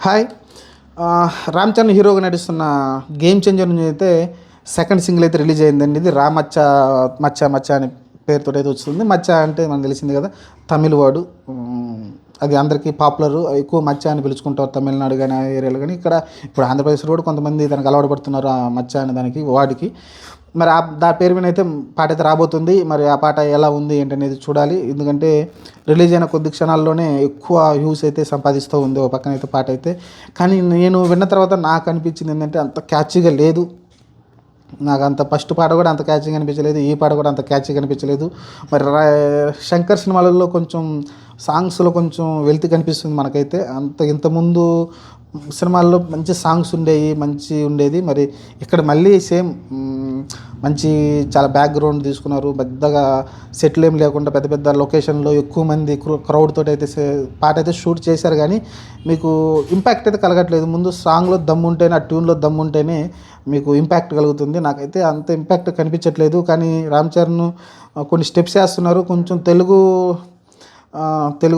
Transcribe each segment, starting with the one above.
Hi. Ram Charan హీరోగా నటిస్తున్న game changer నుంచి అయితే సెకండ్ సింగిల్ అయితే రిలీజ్ అయిందండి. ఇది రా మచ్చ మచ్చ మచ్చ అనే పేరుతో అయితే వస్తుంది. మచ్చ అంటే మనకు తెలిసింది కదా, తమిళ వాడు. అది అందరికీ పాపులర్, ఎక్కువ మచ్చ అని పిలుచుకుంటారు తమిళనాడు కానీ ఆ ఏరియాలో కానీ. ఇప్పుడు ఆంధ్రప్రదేశ్లో కూడా కొంతమంది దానికి అలవాటు పడుతున్నారు, ఆ మచ్చ అనే దానికి వాడికి. మరి దాని పేరు మీద అయితే పాట అయితే రాబోతుంది. మరి ఆ పాట ఎలా ఉంది ఏంటనేది చూడాలి. ఎందుకంటే రిలీజ్ అయిన కొద్ది క్షణాల్లోనే ఎక్కువ వ్యూస్ అయితే సంపాదిస్తూ ఉంది ఓ పక్కన అయితే పాట అయితే. కానీ నేను విన్న తర్వాత నాకు అనిపించింది ఏంటంటే అంత క్యాచీగా లేదు. నాకు అంత ఫస్ట్ పాట కూడా అంత క్యాచీగా అనిపించలేదు, ఈ పాట కూడా అంత క్యాచీగా అనిపించలేదు. మరి శంకర్ సినిమాలలో కొంచెం సాంగ్స్లో కొంచెం వెలితి కనిపిస్తుంది మనకైతే. ఇంతకుముందు సినిమాల్లో మంచి సాంగ్స్ ఉండేది. మరి ఇక్కడ మళ్ళీ సేమ్ మంచి చాలా బ్యాక్గ్రౌండ్ తీసుకున్నారు. పెద్దగా సెటిల్ ఏం లేకుండా పెద్ద పెద్ద లొకేషన్లో ఎక్కువ మంది క్రౌడ్ తోటి అయితే పాట అయితే షూట్ చేశారు. కానీ మీకు ఇంపాక్ట్ అయితే కలగట్లేదు. ముందు సాంగ్లో దమ్ము ఉంటేనే, ఆ ట్యూన్లో దమ్ము ఉంటేనే మీకు ఇంపాక్ట్ కలుగుతుంది. నాకైతే అంత ఇంపాక్ట్ కనిపించట్లేదు. కానీ రామ్ చరణ్ కొన్ని స్టెప్స్ వేస్తున్నారు. కొంచెం తెలుగు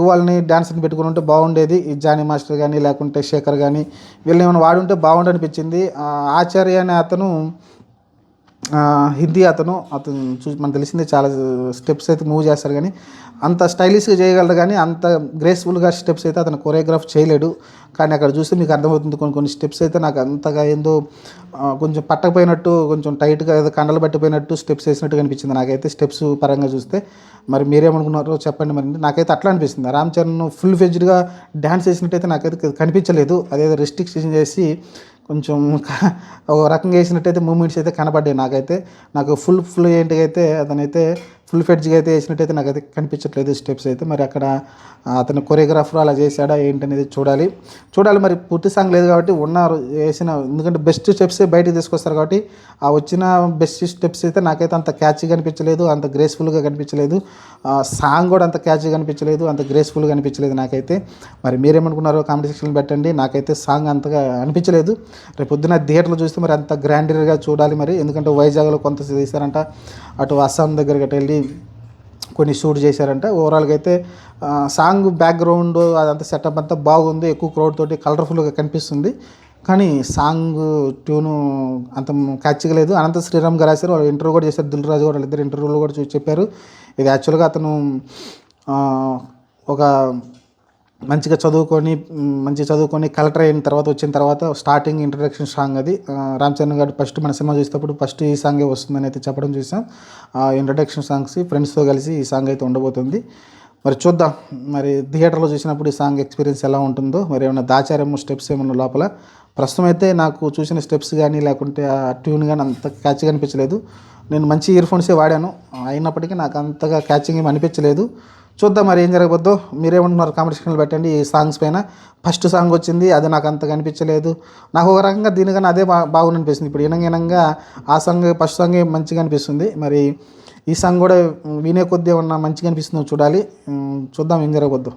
వాళ్ళని డాన్స్ని పెట్టుకుని ఉంటే బాగుండేది. ఈ జానీ మాస్టర్ కానీ లేకుంటే శేఖర్ కానీ వీళ్ళని ఏమైనా వాడుంటే బాగుండు అనిపించింది. ఆచార్య అనే అతను హిందీ అతను చూసి మనకు తెలిసిందే, చాలా స్టెప్స్ అయితే మూవ్ చేస్తారు. కానీ అంత స్టైలిష్గా చేయగలరు, కానీ అంత గ్రేస్ఫుల్గా స్టెప్స్ అయితే అతను కొరియోగ్రాఫ్ చేయలేడు. కానీ అక్కడ చూస్తే మీకు అర్థమవుతుంది, కొన్ని స్టెప్స్ అయితే నాకు అంతగా ఏందో కొంచెం పట్టకపోయినట్టు, కొంచెం టైట్గా ఏదో కండలు పట్టిపోయినట్టు స్టెప్స్ వేసినట్టు కనిపించింది నాకైతే స్టెప్స్ పరంగా చూస్తే. మరి మీరేమనుకున్నారో చెప్పండి. మరి నాకైతే అట్లా అనిపిస్తుంది. రామ్ చరణ్ ఫుల్ ఫెజ్డ్గా డ్యాన్స్ వేసినట్టయితే నాకైతే కనిపించలేదు. అదేదో రెస్ట్రిక్షన్ చేసి కొంచెం ఒక రకంగా వేసినట్టయితే మూమెంట్స్ అయితే కనపడ్డాయి నాకైతే. నాకు ఫుల్ ఏంటిగా అయితే అతనైతే ఫుల్ ఫెడ్జ్గా అయితే వేసినట్టయితే నాకైతే కనిపించట్లేదు స్టెప్స్ అయితే. మరి అక్కడ అతను కొరియోగ్రాఫర్ అలా చేశాడా ఏంటనేది చూడాలి. మరి పూర్తి సాంగ్ లేదు కాబట్టి ఎందుకంటే బెస్ట్ స్టెప్సే బయటకు తీసుకొస్తారు కాబట్టి ఆ వచ్చిన బెస్ట్ స్టెప్స్ అయితే నాకైతే అంత క్యాచీగా అనిపించలేదు, అంత గ్రేస్ఫుల్గా కనిపించలేదు. సాంగ్ కూడా అంత క్యాచీగా అనిపించలేదు, అంత గ్రేస్ఫుల్గా అనిపించలేదు నాకైతే. మరి మీరేమనుకున్నారో కామెంట్ సెక్షన్లో పెట్టండి. నాకైతే సాంగ్ అంతగా అనిపించలేదు. రేపు పొద్దున థియేటర్లో చూస్తే మరి అంత గ్రాండర్గా చూడాలి. మరి ఎందుకంటే వైజాగ్లో కొంత తీశారంట, అటు అస్సాం దగ్గరికి అటు వెళ్ళి కొన్ని షూట్ చేశారంట. ఓవరాల్గా అయితే సాంగ్ బ్యాక్గ్రౌండ్ అదంతా సెటప్ అంతా బాగుంది, ఎక్కువ క్రౌడ్ తోటి కలర్ఫుల్గా కనిపిస్తుంది. కానీ సాంగ్ ట్యూను అంత క్యాచ్గా లేదు. అనంత శ్రీరామ్ గారు రాశారు, వాళ్ళు ఇంటర్వ్యూ కూడా చేశారు, దిల్ రాజు కూడా, వాళ్ళిద్దరు ఇంటర్వ్యూలో కూడా చెప్పారు. ఇది యాక్చువల్గా అతను ఒక మంచిగా చదువుకొని కలెక్టర్ అయిన తర్వాత వచ్చిన తర్వాత స్టార్టింగ్ ఇంట్రడక్షన్ సాంగ్ అది. రామ్ చరణ్ గారు ఫస్ట్ మన సినిమా చూసేటప్పుడు ఫస్ట్ ఈ సాంగే వస్తుందని అయితే చెప్పడం చూసాం. ఇంట్రడక్షన్ సాంగ్స్ ఫ్రెండ్స్తో కలిసి ఈ సాంగ్ అయితే ఉండబోతుంది. మరి చూద్దాం, మరి థియేటర్లో చూసినప్పుడు ఈ సాంగ్ ఎక్స్పీరియన్స్ ఎలా ఉంటుందో. మరి ఏమైనా దాచారేమో స్టెప్స్ ఏమన్నా లోపల. ప్రస్తుతం అయితే నాకు చూసిన స్టెప్స్ కానీ లేకుంటే ఆ ట్యూన్ కానీ అంత క్యాచ్గా అనిపించలేదు. నేను మంచి ఇయర్ ఫోన్సే వాడాను, అయినప్పటికీ నాకు అంతగా క్యాచింగ్ ఏమి అనిపించలేదు. చూద్దాం మరి ఏం జరగబోద్దో. మీరేమంటున్నారు కామెంట్ సెక్షన్లో పెట్టండి. ఈ సాంగ్స్ పైన ఫస్ట్ సాంగ్ వచ్చింది, అది నాకు అంతగా అనిపించలేదు. నాకు ఒక రకంగా దీనికన్నా అదే బాగుంది అనిపిస్తుంది. ఇప్పుడు వినంగా ఆ సాంగ్ ఫస్ట్ సాంగే మంచిగా అనిపిస్తుంది. మరి ఈ సాంగ్ కూడా వినే కొద్దీ ఏమన్నా మంచిగా అనిపిస్తుందో చూడాలి. చూద్దాం ఏం జరగబోద్దో.